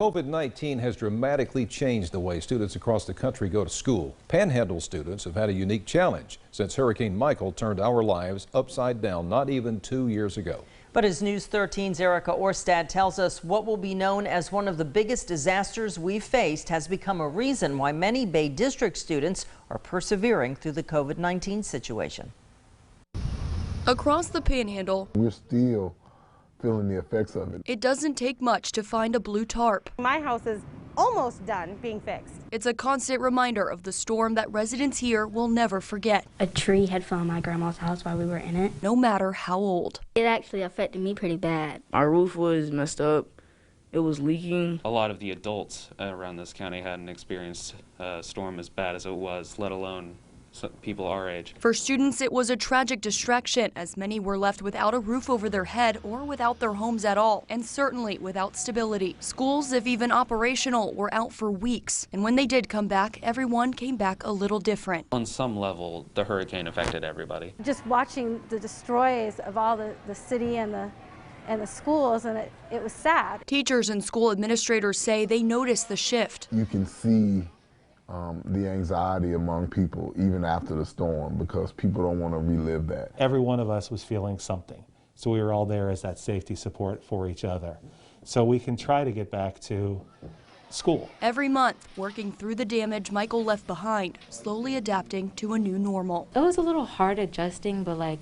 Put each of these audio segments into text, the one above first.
COVID-19 has dramatically changed the way students across the country go to school. Panhandle students have had a unique challenge since Hurricane Michael turned our lives upside down not even 2 years ago. But as News 13's Erica Orstad tells us, what will be known as one of the biggest disasters we've faced has become a reason why many Bay District students are persevering through the COVID-19 situation. Across the Panhandle, we're still feeling the effects of it. It doesn't take much to find a blue tarp. My house is almost done being fixed. It's a constant reminder of the storm that residents here will never forget. A tree had fell on my grandma's house while we were in it. No matter how old. It actually affected me pretty bad. Our roof was messed up. It was leaking. A lot of the adults around this county hadn't experienced a storm as bad as it was, let alone people our age. For students, it was a tragic distraction, as many were left without a roof over their head or without their homes at all, and certainly without stability. Schools, if even operational, were out for weeks, and when they did come back, everyone came back a little different. On some level, the hurricane affected everybody. Just watching the destroys of all the city and the schools, and it was sad. Teachers and school administrators say they noticed the shift. You can see the anxiety among people even after the storm because people don't want to relive that. Every one of us was feeling something, so we were all there as that safety support for each other. So we can try to get back to school. Every month, working through the damage Michael left behind, slowly adapting to a new normal. It was a little hard adjusting, but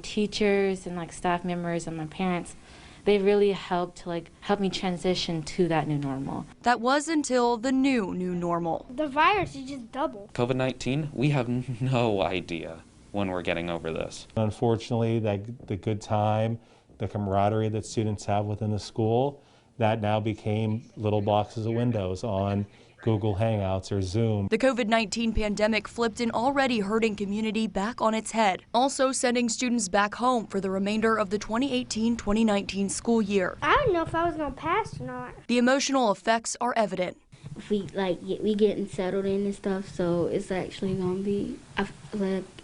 teachers and staff members and my parents, they really helped to help me transition to that new normal. That was until the new normal. The virus is just double. COVID-19, we have no idea when we're getting over this. Unfortunately, the good time, the camaraderie that students have within the school, that now became little boxes of windows on Google Hangouts or Zoom. The COVID-19 pandemic flipped an already hurting community back on its head, also sending students back home for the remainder of the 2018-2019 school year. I don't know if I was going to pass or not. The emotional effects are evident. We getting settled in and stuff, so it's actually going to be, I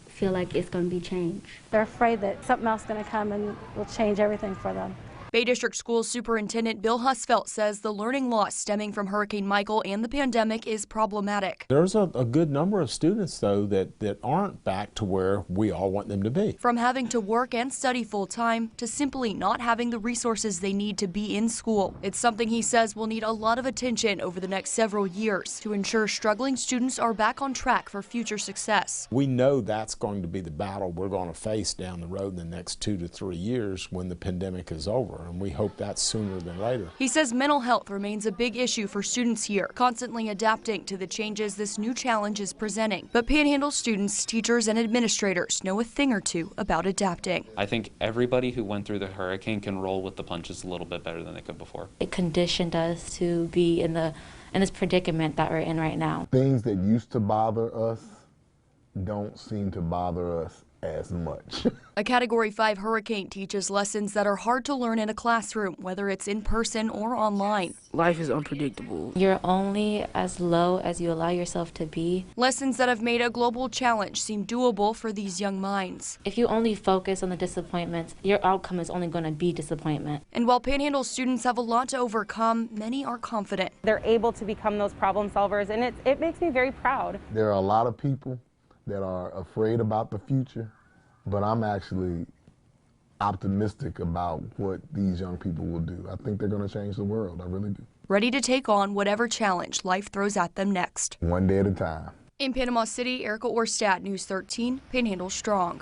feel like it's going to be changed. They're afraid that something else is going to come and will change everything for them. Bay District School Superintendent Bill Husfeld says the learning loss stemming from Hurricane Michael and the pandemic is problematic. There's a good number of students, though, that aren't back to where we all want them to be. From having to work and study full-time to simply not having the resources they need to be in school. It's something he says will need a lot of attention over the next several years to ensure struggling students are back on track for future success. We know that's going to be the battle we're going to face down the road in the next 2 to 3 years when the pandemic is over. And we hope that's sooner than later. He says mental health remains a big issue for students here, constantly adapting to the changes this new challenge is presenting. But Panhandle students, teachers, and administrators know a thing or two about adapting. I think everybody who went through the hurricane can roll with the punches a little bit better than they could before. It conditioned us to be in this predicament that we're in right now. Things that used to bother us don't seem to bother us as much. A Category 5 hurricane teaches lessons that are hard to learn in a classroom, whether it's in person or online. Life is unpredictable. You're only as low as you allow yourself to be. Lessons that have made a global challenge seem doable for these young minds. If you only focus on the disappointments, your outcome is only going to be disappointment. And while Panhandle students have a lot to overcome, many are confident. They're able to become those problem solvers, and it makes me very proud. There are a lot of people that are afraid about the future, but I'm actually optimistic about what these young people will do. I think they're going to change the world. I really do. Ready to take on whatever challenge life throws at them next. One day at a time. In Panama City, Erica Orstad, News 13, Panhandle Strong.